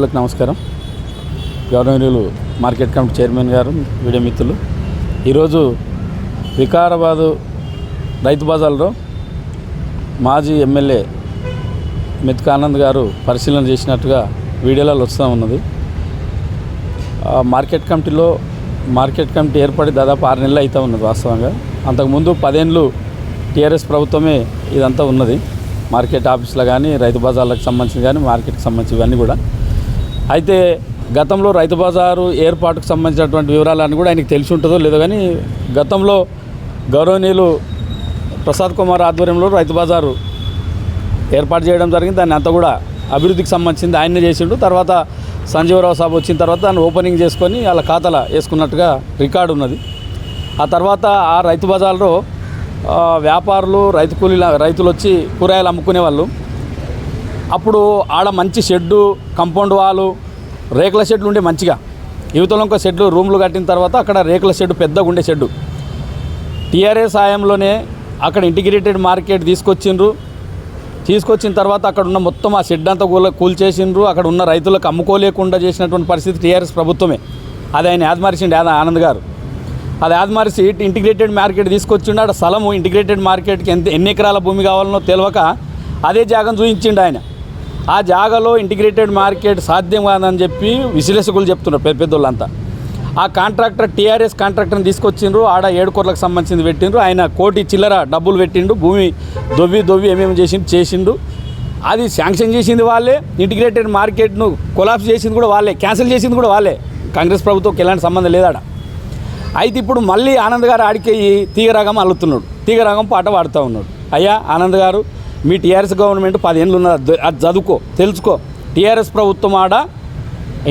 మిత్రులకు నమస్కారం. Government market committee chairman గారు, వీడియో మిత్రులు, ఈరోజు వికారాబాదు రైతు బజార్లో మాజీ ఎమ్మెల్యే మెతుక ఆనంద్ గారు పరిశీలన చేసినట్టుగా వీడియోలలో వస్తూ ఉన్నది. మార్కెట్ కమిటీ ఏర్పడి దాదాపు 6 నెలలు అవుతూ ఉన్నది. వాస్తవంగా అంతకుముందు 10 ఏళ్ళు టీఆర్ఎస్ ప్రభుత్వమే ఇదంతా ఉన్నది. మార్కెట్ ఆఫీసులో కానీ, రైతు బజార్లకు సంబంధించి కానీ, మార్కెట్కి సంబంధించి ఇవన్నీ కూడా. అయితే గతంలో రైతు బజారు ఏర్పాటుకు సంబంధించినటువంటి వివరాలన్నీ కూడా ఆయనకు తెలిసి ఉంటుందో లేదో కానీ, గతంలో గౌరవనీయులు ప్రసాద్ కుమార్ ఆధ్వర్యంలో రైతు బజారు ఏర్పాటు చేయడం జరిగింది. దాన్ని అంతా కూడా అభివృద్ధికి సంబంధించింది ఆయనే చేసిండు. తర్వాత సంజీవరావు సాబ్ వచ్చిన తర్వాత దాన్ని ఓపెనింగ్ చేసుకొని వాళ్ళ ఖాతాలో వేసుకున్నట్టుగా రికార్డు ఉన్నది. ఆ తర్వాత ఆ రైతు బజార్లో వ్యాపారులు, రైతులు వచ్చి కూరగాయలు అమ్ముకునే వాళ్ళు. అప్పుడు ఆడ మంచి షెడ్డు, కంపౌండ్ వాలు, రేకుల షెడ్లు ఉండే మంచిగా. యువతలో ఒక షెడ్లు రూమ్లు కట్టిన తర్వాత అక్కడ రేకుల షెడ్డు, పెద్దగా ఉండే షెడ్డు. టీఆర్ఎస్ హయాంలోనే అక్కడ ఇంటిగ్రేటెడ్ మార్కెట్ తీసుకొచ్చిన తర్వాత అక్కడ ఉన్న మొత్తం ఆ షెడ్ అంతా కూల్చేసిండ్రు. అక్కడ ఉన్న రైతులకు అమ్ముకోలేకుండా చేసినటువంటి పరిస్థితి టీఆర్ఎస్ ప్రభుత్వమే. అది ఆయన యాదమరిచిండు, ఆనంద్ గారు. అది ఆదమరిసి ఇంటిగ్రేటెడ్ మార్కెట్ తీసుకొచ్చిండు. అక్కడ స్థలము ఇంటిగ్రేటెడ్ మార్కెట్కి ఎన్ని ఎకరాల భూమి కావాలనో తెలియక అదే జాగను చూపించిండు ఆయన. ఆ జాగాలో ఇంటిగ్రేటెడ్ మార్కెట్ సాధ్యం కాదని చెప్పి విశ్లేషకులు చెప్తున్నారు, పెద్దోళ్ళంతా. ఆ కాంట్రాక్టర్, టీఆర్ఎస్ కాంట్రాక్టర్ని తీసుకొచ్చిండ్రు. ఆడ 7 కోట్లకు సంబంధించింది పెట్టిండ్రు. ఆయన 1 కోటి చిల్లర డబ్బులు పెట్టిండు. భూమి దొవ్వి ఏమేమి చేసిండు. అది శాంక్షన్ చేసింది వాళ్ళే. ఇంటిగ్రేటెడ్ మార్కెట్ను కొలాప్స్ చేసింది కూడా వాళ్ళే, క్యాన్సిల్ చేసింది కూడా వాళ్ళే. కాంగ్రెస్ ప్రభుత్వంకి ఎలాంటి సంబంధం లేదాడ. అయితే ఇప్పుడు మళ్ళీ ఆనంద్ గారు ఆడికి తీగరాగం అల్లుతున్నాడు, తీగరాగం పాట పాడుతూ ఉన్నాడు. అయ్యా ఆనంద్ గారు, మీ టీఆర్ఎస్ గవర్నమెంట్ 10 ఏళ్ళు ఉన్నది, అది చదువుకో, తెలుసుకో. టీఆర్ఎస్ ప్రభుత్వం ఆడ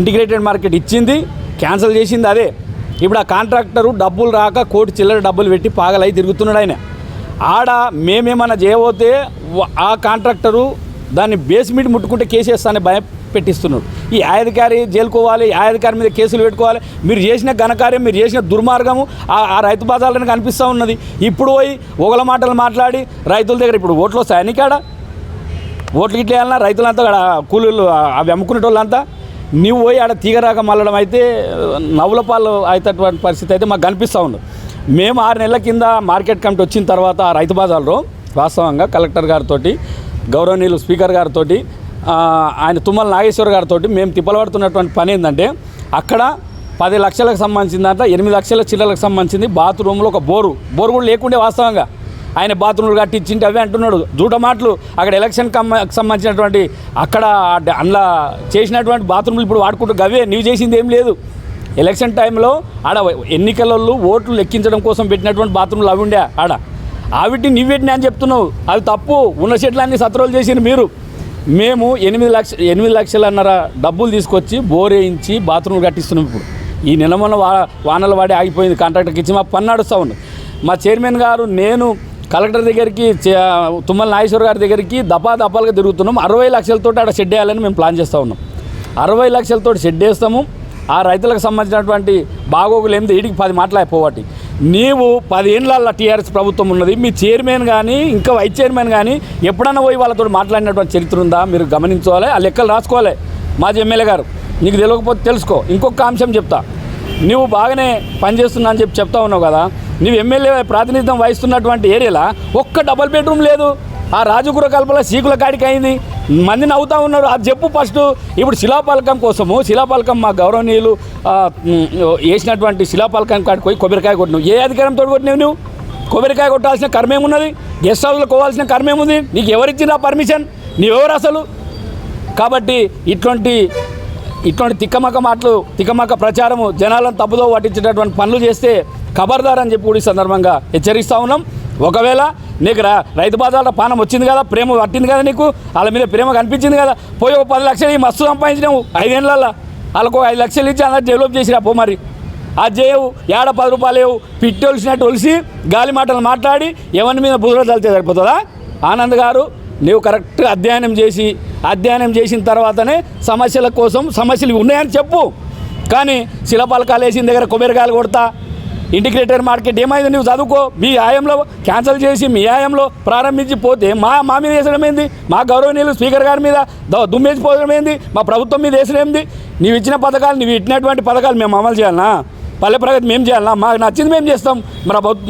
ఇంటిగ్రేటెడ్ మార్కెట్ ఇచ్చింది, క్యాన్సిల్ చేసింది అదే. ఇప్పుడు ఆ కాంట్రాక్టరు డబ్బులు రాక 1 కోటి చిల్లర డబ్బులు పెట్టి పాగలై తిరుగుతున్నాడు ఆయన. ఆడ మేమేమన్నా చేయబోతే ఆ కాంట్రాక్టరు దాన్ని బేస్మెంట్ ముట్టుకుంటే కేసు వేస్తానని భయపెట్టిస్తున్నాడు. ఈ అధికారి జైలుకోవాలి, అధికారి మీద కేసులు పెట్టుకోవాలి. మీరు చేసిన ఘనకార్యం, మీరు చేసిన దుర్మార్గము ఆ రైతు బజార్లను కనిపిస్తూ ఉన్నది. ఇప్పుడు పోయి ఒకళ్ళ మాటలు మాట్లాడి రైతుల దగ్గర ఇప్పుడు ఓట్లు వస్తాయని కాడ ఓట్లు ఇట్లా వేయాలన్నా రైతులంతా కూలీలు అవి అమ్ముకునే వాళ్ళంతా నువ్వు పోయి ఆడ తీగరాగం మల్లడం అయితే నవ్వుల పాలు అయినటువంటి పరిస్థితి అయితే మాకు కనిపిస్తూ ఉంది. మేము 6 నెలల కింద మార్కెట్ కమిటీ వచ్చిన తర్వాత ఆ రైతు బజార్లో వాస్తవంగా కలెక్టర్ గారితో, గౌరవనీయులు స్పీకర్ గారితో, ఆయన తుమ్మల నాగేశ్వర్ గారితో మేము తిప్పలబడుతున్నటువంటి పని ఏంటంటే, అక్కడ 10 లక్షలకు సంబంధించిందంట, 8 లక్షల చిల్లలకు సంబంధించింది బాత్రూంలో ఒక బోరు కూడా లేకుండే. వాస్తవంగా ఆయన బాత్రూమ్లు కట్టించింటే అవి అంటున్నాడు జూట మాటలు. అక్కడ ఎలక్షన్కి సంబంధించినటువంటి అక్కడ అందులో చేసినటువంటి బాత్రూమ్లు ఇప్పుడు వాడుకుంటూ గవే. నీవు చేసింది ఏం లేదు. ఎలక్షన్ టైంలో ఆడ ఎన్నికలలో ఓట్లు లెక్కించడం కోసం పెట్టినటువంటి బాత్రూమ్లు అవి ఉండే ఆడ. ఆవిటిని నీవు పెట్టినా అని చెప్తున్నావు, అది తప్పు. ఉన్న చెట్లన్నీ సత్రోలు చేసింది మీరు. మేము 8 లక్షలన్నర డబ్బులు తీసుకొచ్చి బోర్ వేయించి బాత్రూమ్లు కట్టిస్తున్నాం. ఇప్పుడు ఈ నిలమన్న వానలు వాడి ఆగిపోయింది, కాంట్రాక్టర్కి ఇచ్చి మా పని నడుస్తూ ఉంది. మా చైర్మన్ గారు, నేను కలెక్టర్ దగ్గరికి, తుమ్మల నాగేశ్వర్ గారి దగ్గరికి దపాలుగా తిరుగుతున్నాం. 60 లక్షలతో ఆడ షెడ్ వేయాలని మేము ప్లాన్ చేస్తూ ఉన్నాం. 60 లక్షలతో షెడ్ వేస్తాము. ఆ రైతులకు సంబంధించినటువంటి బాగోగులు ఏమిటి, వీటికి 10 మాటలు అయిపోవటి. నీవు 10 ఏళ్ళ టీఆర్ఎస్ ప్రభుత్వం ఉన్నది. మీ చైర్మన్ కానీ, ఇంకా వైస్ చైర్మన్ కానీ ఎప్పుడన్నా పోయి వాళ్ళతో మాట్లాడినటువంటి చరిత్ర ఉందా? మీరు గమనించుకోవాలి, ఆ లెక్కలు రాసుకోవాలి. మాజీ ఎమ్మెల్యే గారు, నీకు తెలియకపోతే తెలుసుకో. ఇంకొక అంశం చెప్తా. నువ్వు బాగానే పనిచేస్తున్నా అని చెప్తా ఉన్నావు కదా, నువ్వు ఎమ్మెల్యే ప్రాతినిధ్యం వహిస్తున్నటువంటి ఏరియాలో ఒక్క డబుల్ బెడ్రూమ్ లేదు. ఆ రాజగుర కల్పల సీకుల కాడికి అయింది, మంది నవ్వుతూ ఉన్నారు. అది చెప్పు ఫస్ట్. ఇప్పుడు శిలాపాలకం కోసము, శిలాపాలకం మా గౌరవనీయులు వేసినటువంటి శిలాపాలకం కాడికి పోయి కొబ్బరికాయ కొట్టినావు. ఏ అధికారంతో కొట్టినావు నువ్వు? కొబ్బరికాయ కొట్టాల్సిన కర్మేమున్నది? గెస్ట్ హౌస్లో కోవాల్సిన కర్మేముంది? నీకు ఎవరిచ్చింది ఆ పర్మిషన్? నీవెవరు అసలు? కాబట్టి ఇటువంటి తిక్కమక్క మాటలు, తిక్కమక్క ప్రచారము, జనాలను తప్పుదో పట్టించేటటువంటి పనులు చేస్తే ఖబర్దార్ అని చెప్పి కూడా ఈ సందర్భంగా హెచ్చరిస్తూ ఉన్నాం. ఒకవేళ నీకు రైతు బజార్లో పానం వచ్చింది కదా, ప్రేమ పట్టింది కదా, నీకు వాళ్ళ మీద ప్రేమ కనిపించింది కదా, పోయి 10 లక్షలు మస్తు సంపాదించినావు 5 ఏళ్ళల్లో. వాళ్ళకు 5 లక్షలు ఇచ్చి అందరూ డెవలప్ చేసిరా పో. మరి అది చేయవు, 10 రూపాయలు లేవు, పిట్టి ఒలిసినట్టు ఒలిసి గాలి మాటలు మాట్లాడి ఎవరి మీద బుధులు తలితే సరిపోతుందా? ఆనంద్ గారు, నీవు కరెక్ట్గా అధ్యయనం చేసిన తర్వాతనే సమస్యల కోసం సమస్యలు ఉన్నాయని చెప్పు. కానీ శిలాపాలకాలు వేసిన దగ్గర కొబ్బరికాయలు కొడతా, ఇంటిగ్రేటెడ్ మార్కెట్ ఏమైంది? నువ్వు చదువుకో, మీ ఆయంలో క్యాన్సిల్ చేసి మీ ఆయంలో ప్రారంభించి పోతే మా మీద వేసడం ఏంది? మా గౌరవనీయులు స్పీకర్ గారి మీద దుమ్మేసిపోవడం ఏంది? మా ప్రభుత్వం మీద వేసడం ఏంది? నీవు ఇచ్చిన పథకాలు, నీవు ఇచ్చినటువంటి పథకాలు మేము అమలు చేయాలన్నా? పల్లె ప్రగతి మేము చేయాలన్నా? మాకు నచ్చింది మేము చేస్తాం.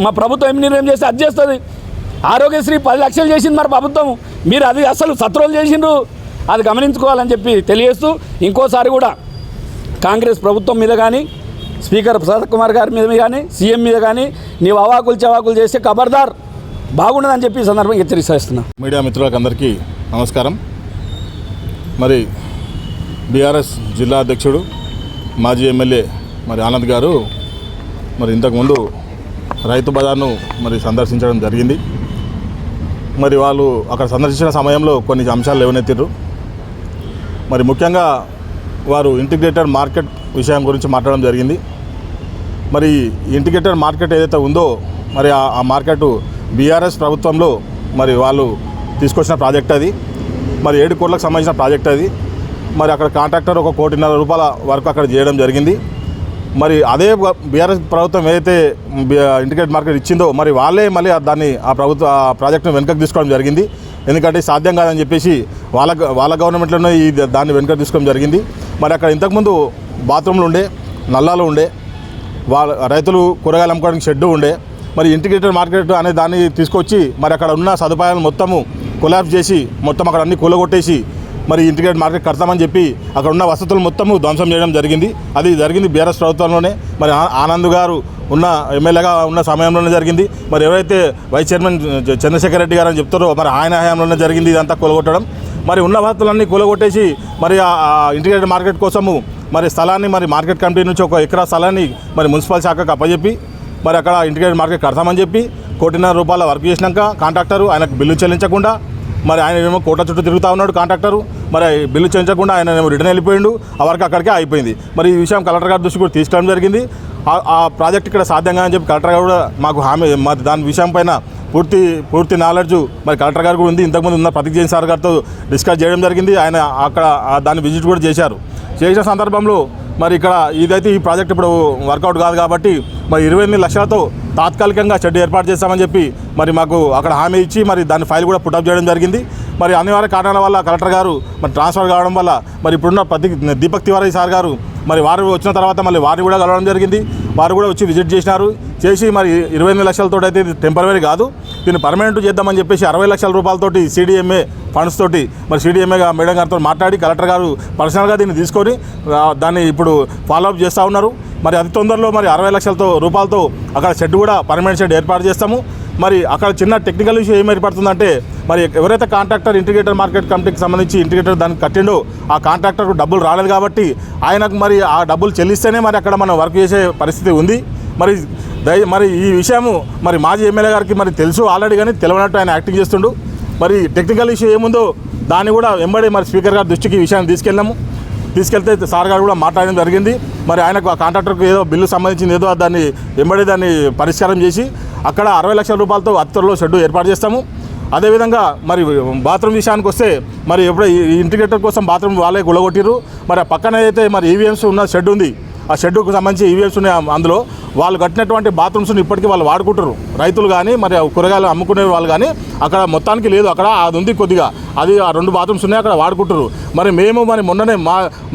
మా ప్రభుత్వం ఏం నిర్ణయం చేస్తే అది చేస్తుంది. ఆరోగ్యశ్రీ 10 లక్షలు చేసింది మరి ప్రభుత్వం, మీరు అది అసలు సత్రోలు చేసిండ్రు. అది గమనించుకోవాలని చెప్పి తెలియజేస్తూ, ఇంకోసారి కూడా కాంగ్రెస్ ప్రభుత్వం మీద కానీ, స్పీకర్ ప్రసాద్ కుమార్ గారి మీద కానీ, సీఎం మీద కానీ నీవు అవాకులు చవాకులు చేస్తే ఖబర్దార్ బాగుండదని చెప్పి ఈ సందర్భంగా హెచ్చరిస్తున్నా. మీడియా మిత్రులకు అందరికీ నమస్కారం. మరి బీఆర్ఎస్ జిల్లా అధ్యక్షుడు మాజీ ఎమ్మెల్యే మరి ఆనంద్ గారు మరి ఇంతకుముందు రైతు బజార్ను మరి సందర్శించడం జరిగింది. మరి వాళ్ళు అక్కడ సందర్శించిన సమయంలో కొన్ని అంశాలు లేవనెత్తిర్రు. మరి ముఖ్యంగా వారు ఇంటిగ్రేటెడ్ మార్కెట్ విషయం గురించి మాట్లాడడం జరిగింది. మరి ఇంటిగ్రేటెడ్ మార్కెట్ ఏదైతే ఉందో మరి ఆ మార్కెట్ బీఆర్ఎస్ ప్రభుత్వంలో మరి వాళ్ళు తీసుకొచ్చిన ప్రాజెక్ట్ అది. మరి 7 కోట్లకు సంబంధించిన ప్రాజెక్ట్ అది. మరి అక్కడ కాంట్రాక్టర్ 1,50 కోట్ల వరకు అక్కడ చేయడం జరిగింది. మరి అదే బీఆర్ఎస్ ప్రభుత్వం ఏదైతే ఇంటిగ్రేటెడ్ మార్కెట్ ఇచ్చిందో మరి వాళ్ళే మళ్ళీ ఆ ప్రాజెక్టును వెనుకకు తీసుకోవడం జరిగింది. ఎందుకంటే సాధ్యం కాదని చెప్పేసి వాళ్ళ గవర్నమెంట్లోనే దాన్ని వెనుకకు తీసుకోవడం జరిగింది. మరి అక్కడ ఇంతకుముందు బాత్రూమ్లు ఉండే, నల్లాలు ఉండే, రైతులు కూరగాయలు అమ్ముకోవడానికి షెడ్డు ఉండే. మరి ఇంటిగ్రేటెడ్ మార్కెట్ అనే దాన్ని తీసుకొచ్చి మరి అక్కడ ఉన్న సదుపాయాలను మొత్తము కొలాప్స్ చేసి మొత్తం అక్కడ అన్ని కూలగొట్టేసి మరి ఇంటిగ్రేటెడ్ మార్కెట్ కడతామని చెప్పి అక్కడ ఉన్న వసతులు మొత్తము ధ్వంసం చేయడం జరిగింది. అది జరిగింది బీఆర్ఎస్ ప్రభుత్వంలోనే. మరి ఆనంద్ గారు ఉన్న ఎమ్మెల్యేగా ఉన్న సమయంలోనే జరిగింది. మరి ఎవరైతే వైస్ చైర్మన్ చంద్రశేఖర్ రెడ్డి గారు అని చెప్తారో మరి ఆయన హయాంలోనే జరిగింది ఇదంతా కూలగొట్టడం. మరి ఉన్న వసతులన్నీ కూలగొట్టేసి మరి ఆ ఇంటిగ్రేటెడ్ మార్కెట్ కోసము మరి స్థలాన్ని మరి మార్కెట్ కమిటీ నుంచి 1 ఎకరా స్థలాన్ని మరి మున్సిపల్ శాఖకు అప్పచెప్పి మరి అక్కడ ఇంటిగ్రేటెడ్ మార్కెట్ కడతామని చెప్పి ₹1.5 కోట్ల వర్క్ చేసినాక కాంట్రాక్టరు ఆయనకు బిల్లు చెల్లించకుండా మరి ఆయన ఏమో కోట్ల చుట్టూ తిరుగుతూ ఉన్నాడు కాంట్రాక్టరు. మరి బిల్లు చెల్లించకుండా ఆయన ఏమో రిటర్న్ వెళ్ళిపోయిండు. ఆ వర్క్ అక్కడికే అయిపోయింది. మరి ఈ విషయం కలెక్టర్ గారి దృష్టి కూడా తీసుకురావడం జరిగింది. ఆ ప్రాజెక్ట్ ఇక్కడ సాధ్యంగా అని చెప్పి కలెక్టర్ గారు కూడా మాకు హామీ మరి దాని విషయం పైన పూర్తి నాలెడ్జ్ మరి కలెక్టర్ గారు కూడా ఉంది. ఇంతకుముందు ఉన్న ప్రతీక్ జైన్ సార్ గారితో డిస్కస్ చేయడం జరిగింది. ఆయన అక్కడ దాన్ని విజిట్ కూడా చేశారు. చేసిన సందర్భంలో మరి ఇక్కడ ఇదైతే ఈ ప్రాజెక్ట్ ఇప్పుడు వర్కౌట్ కాదు కాబట్టి మరి 28 లక్షలతో తాత్కాలికంగా షెడ్ ఏర్పాటు చేస్తామని చెప్పి మరి మాకు అక్కడ హామీ ఇచ్చి మరి దాని ఫైల్ కూడా పుటప్ చేయడం జరిగింది. మరి అనివార్య కారణాల వల్ల కలెక్టర్ గారు మరి ట్రాన్స్ఫర్ కావడం వల్ల మరి ఇప్పుడున్న దీపక్ తివారీ సార్ గారు మరి వారు వచ్చిన తర్వాత మళ్ళీ వారిని కూడా కలవడం జరిగింది. వారు కూడా వచ్చి విజిట్ చేసి మరి 28 లక్షలతో అయితే ఇది టెంపరరీ కాదు, దీన్ని పర్మనెంట్ చేద్దామని చెప్పేసి 60 లక్షల రూపాయలతోటి CDMA ఫండ్స్ తోటి మరి CDMA మేడం గారితో మాట్లాడి కలెక్టర్ గారు పర్సనల్గా దీన్ని తీసుకొని దాన్ని ఇప్పుడు ఫాలోఅప్ చేస్తూ ఉన్నారు. మరి అతి తొందరలో మరి 60 లక్షల రూపాయలతో అక్కడ షెడ్ కూడా పర్మనెంట్ షెడ్ ఏర్పాటు చేస్తాము. మరి అక్కడ చిన్న టెక్నికల్ ఇష్యూ ఏం ఏర్పడుతుందంటే మరి ఎవరైతే కాంట్రాక్టర్ ఇంటిగ్రేటెడ్ మార్కెట్ కమిటీకి సంబంధించి ఇంటిగ్రేటర్ దానికి కట్టిండో ఆ కాంట్రాక్టర్కు డబ్బులు రాలేదు కాబట్టి ఆయనకు మరి ఆ డబ్బులు చెల్లిస్తేనే మరి అక్కడ మనం వర్క్ చేసే పరిస్థితి ఉంది. మరి ఈ విషయము మరి మాజీ ఎమ్మెల్యే గారికి మరి తెలుసు ఆల్రెడీ, కానీ తెలియనట్టు ఆయన యాక్టింగ్ చేస్తుండు. మరి టెక్నికల్ ఇష్యూ ఏముందో దాన్ని కూడా వెంబడి మరి స్పీకర్ గారి దృష్టికి ఈ విషయాన్ని తీసుకెళ్తే సార్ గారు కూడా మాట్లాడడం జరిగింది. మరి ఆయనకు ఆ కాంట్రాక్టర్కి ఏదో బిల్లు సంబంధించింది ఏదో దాన్ని పరిష్కారం చేసి అక్కడ 60 లక్షల రూపాయలతో అత్తర్లో షెడ్ ఏర్పాటు చేస్తాము. అదేవిధంగా మరి బాత్రూమ్ విషయానికి వస్తే మరి ఎప్పుడు ఈ ఇంటిగ్రేటర్ కోసం బాత్రూమ్ వాళ్ళే గులగొట్టిరు. మరి ఆ పక్కన అయితే మరి ఈవీఎంస్ ఉన్న షెడ్ ఉంది, ఆ షెడ్కు సంబంధించి ఈవీఎంస్ ఉన్నాయి. అందులో వాళ్ళు కట్టినటువంటి బాత్రూమ్స్ని ఇప్పటికీ వాళ్ళు వాడుకుంటారు, రైతులు కానీ మరి కూరగాయలు అమ్ముకునే వాళ్ళు కానీ. అక్కడ మొత్తానికి లేదు, అక్కడ అది ఉంది కొద్దిగా, అది ఆ 2 బాత్రూమ్స్ ఉన్నాయి అక్కడ వాడుకుంటారు. మరి మరి మొన్ననే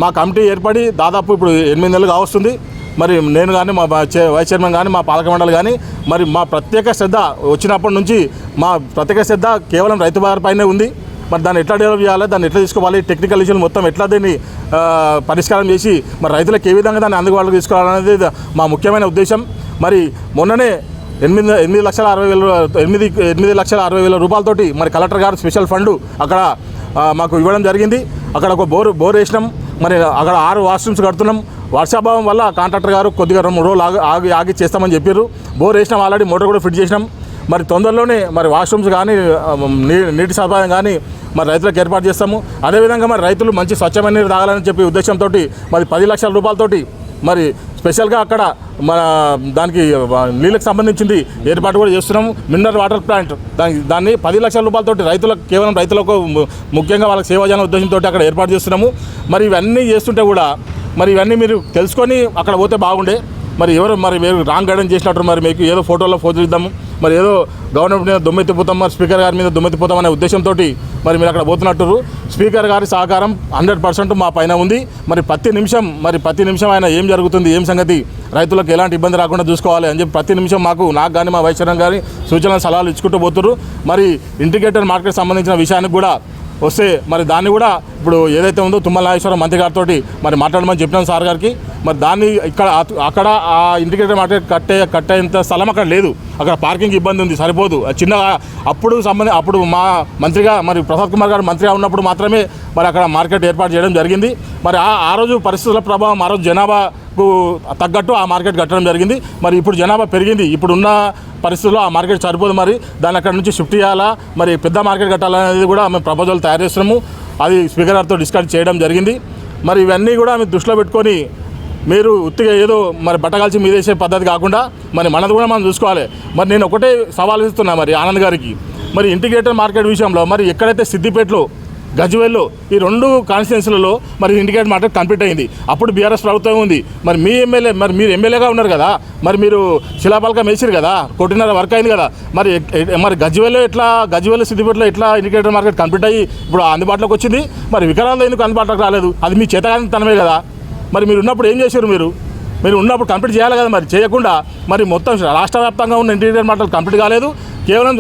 మా కమిటీ ఏర్పడి దాదాపు ఇప్పుడు 8 నెలలు కావస్తుంది. మరి నేను కానీ మా వైస్ చైర్మన్ కానీ మా పాలక మండలి కానీ మరి మా ప్రత్యేక శ్రద్ధ వచ్చినప్పటి నుంచి మా ప్రత్యేక శ్రద్ధ కేవలం రైతు బజార్ పైనే ఉంది. మరి దాన్ని ఎట్లా డెవలప్ చేయాలి, దాన్ని ఎట్లా తీసుకోవాలి, టెక్నికల్ ఇష్యూలు మొత్తం ఎట్లా దీన్ని పరిష్కారం చేసి మరి రైతులకు ఏ విధంగా దాన్ని అందుబాటులోకి తీసుకోవాలనేది మా ముఖ్యమైన ఉద్దేశం. మరి మొన్ననే 8,60,000 రూపాయలతోటి మరి కలెక్టర్ గారు స్పెషల్ ఫండ్ అక్కడ మాకు ఇవ్వడం జరిగింది. అక్కడ ఒక బోర్ వేసినాం. మరి అక్కడ 6 వాష్రూమ్స్ కడుతున్నాం. వర్షాభావం వల్ల కాంట్రాక్టర్ గారు కొద్దిగా 2-3 రోజులు ఆగి చేస్తామని చెప్పారు. బోర్ వేసినాం, ఆల్రెడీ మోటార్ కూడా ఫిట్ చేసినాం. మరి తొందరలోనే మరి వాష్రూమ్స్ కానీ నీటి సదుపాయం కానీ మరి రైతులకు ఏర్పాటు చేస్తాము. అదేవిధంగా మరి రైతులు మంచి స్వచ్ఛమైన నీరు తాగాలని చెప్పి ఉద్దేశంతో మరి 10 లక్షల రూపాయలతోటి మరి స్పెషల్గా అక్కడ మన దానికి నీళ్ళకి సంబంధించింది ఏర్పాటు కూడా చేస్తున్నాము. మినరల్ వాటర్ ప్లాంట్ దాన్ని 10 లక్షల రూపాయలతోటి రైతులకు, కేవలం రైతులకు ముఖ్యంగా వాళ్ళకి సేవ చేయాలనే ఉద్దేశంతో అక్కడ ఏర్పాటు చేస్తున్నాము. మరి ఇవన్నీ చేస్తుంటే కూడా మరి ఇవన్నీ మీరు తెలుసుకొని అక్కడ పోతే బాగుండే. మరి ఎవరు మరి మీరు రాంగ్ గైడెన్స్ చేసినట్టు మరి మీకు ఏదో ఫోటోలో ఫోజులు ఇద్దాము మరి ఏదో గవర్నమెంట్ మీద దుమ్మెత్తిపోతాం మరి స్పీకర్ గారి మీద దుమ్మెత్తిపోతాం అనే ఉద్దేశంతో మరి మీరు అక్కడ పోతున్నట్టు స్పీకర్ గారి సహకారం 100% మా పైన ఉంది. మరి ప్రతి నిమిషం ఆయన ఏం జరుగుతుంది ఏం సంగతి రైతులకు ఎలాంటి ఇబ్బంది రాకుండా చూసుకోవాలి అని చెప్పి ప్రతి నిమిషం నాకు కానీ మా వైశ్వరం గారి సూచనలు సలహాలు ఇచ్చుకుంటూ పోతున్నారు. మరి ఇంటిగ్రేటెడ్ మార్కెట్ సంబంధించిన విషయానికి కూడా వస్తే మరి దాన్ని కూడా ఇప్పుడు ఏదైతే ఉందో తుమ్మల నాగేశ్వరరావు మంత్రి గారితో మరి మాట్లాడమని చెప్పినాను సార్ గారికి. మరి దాన్ని అక్కడ ఆ ఇంటిగ్రేటెడ్ మార్కెట్ కట్టేంత స్థలం అక్కడ లేదు, అక్కడ పార్కింగ్ ఇబ్బంది ఉంది, సరిపోదు. చిన్నగా అప్పుడు మా మంత్రిగా మరి ప్రసాద్ కుమార్ గారు మంత్రిగా ఉన్నప్పుడు మాత్రమే మరి అక్కడ మార్కెట్ ఏర్పాటు చేయడం జరిగింది. మరి ఆ రోజు పరిస్థితుల ప్రభావం ఆ రోజు జనాభాకు తగ్గట్టు ఆ మార్కెట్ కట్టడం జరిగింది. మరి ఇప్పుడు జనాభా పెరిగింది, ఇప్పుడున్న పరిస్థితుల్లో ఆ మార్కెట్ సరిపోదు. మరి దాన్ని అక్కడ నుంచి షిఫ్ట్ చేయాలా మరి పెద్ద మార్కెట్ కట్టాలనేది కూడా మేము ప్రపోజల్ తయారు చేస్తున్నాము. అది స్పీకర్ గారితో డిస్కస్ చేయడం జరిగింది. మరి ఇవన్నీ కూడా మీరు దృష్టిలో పెట్టుకొని మీరు ఉత్తిగా ఏదో మరి బట్టగాల్చి మీదేసే పద్ధతి కాకుండా మరి మనది కూడా మనం చూసుకోవాలి. మరి నేను ఒకటే సవాల్ ఇస్తున్నా మరి ఆనంద్ గారికి, మరి ఇంటిగ్రేటెడ్ మార్కెట్ విషయంలో మరి ఎక్కడైతే సిద్దిపేటలో గజ్వేల్లో ఈ 2 కాన్స్టిట్యున్సీలలో మరి ఇంటిగ్రేటెడ్ మార్కెట్ కంప్లీట్ అయింది. అప్పుడు బీఆర్ఎస్ ప్రభుత్వం ఉంది. మరి మీ ఎమ్మెల్యే మరి మీరు ఎమ్మెల్యేగా ఉన్నారు కదా, మరి మీరు శిలాపలకం వేసిరు కదా, 1.5 కోటి వర్క్ అయింది కదా. మరి గజ్వేల్లో సిద్దిపేటలో ఎట్లా ఇంటిగ్రేటెడ్ మార్కెట్ కంప్లీట్ అయ్యి ఇప్పుడు అందుబాటులోకి వచ్చింది? మరి వికరాంలో ఎందుకు అందుబాటులోకి రాలేదు? అది మీ చేతగాని తనమే కదా. మరి మీరు ఉన్నప్పుడు ఏం చేశారు? మీరు ఉన్నప్పుడు కంప్లీట్ చేయాలి కదా. మరి చేయకుండా మరి మొత్తం రాష్ట్ర వ్యాప్తంగా ఉన్న ఇంటిగ్రేటెడ్ మార్కెట్ కంప్లీట్ కాలేదు. కేవలం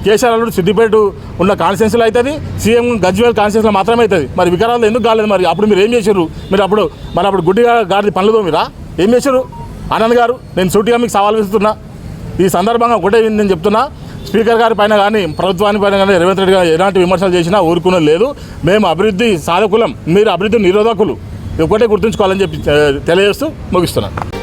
కేసీఆర్ అల్లుడు సిద్దిపేట ఉన్న కాన్స్టిట్యున్సీలో అవుతుంది, సీఎం గజ్వేల్ కాన్స్టిట్యున్సీలో మాత్రమే అవుతుంది. మరి వికారాల్లో ఎందుకు కాలేదు? మరి అప్పుడు మీరు ఏం చేశారు? మీరు అప్పుడు గుడ్డిగా గారి పనులతో మీరా ఏం చేశారు? ఆనంద్ గారు, నేను సూటిగా మీకు సవాల్ విస్తున్నా. ఈ సందర్భంగా ఒకటే నేను చెప్తున్నా, స్పీకర్ గారి పైన కానీ ప్రభుత్వానికి పైన కానీ రేవంత్ రెడ్డి గారు ఎలాంటి విమర్శలు చేసినా ఊరుకునేది లేదు. మేము అభివృద్ధి సాధకులం, మీరు అభివృద్ధి నిరోధకులు. ఒకటే గుర్తుంచుకోవాలని చెప్పి తెలియజేస్తూ ముగిస్తున్నాను.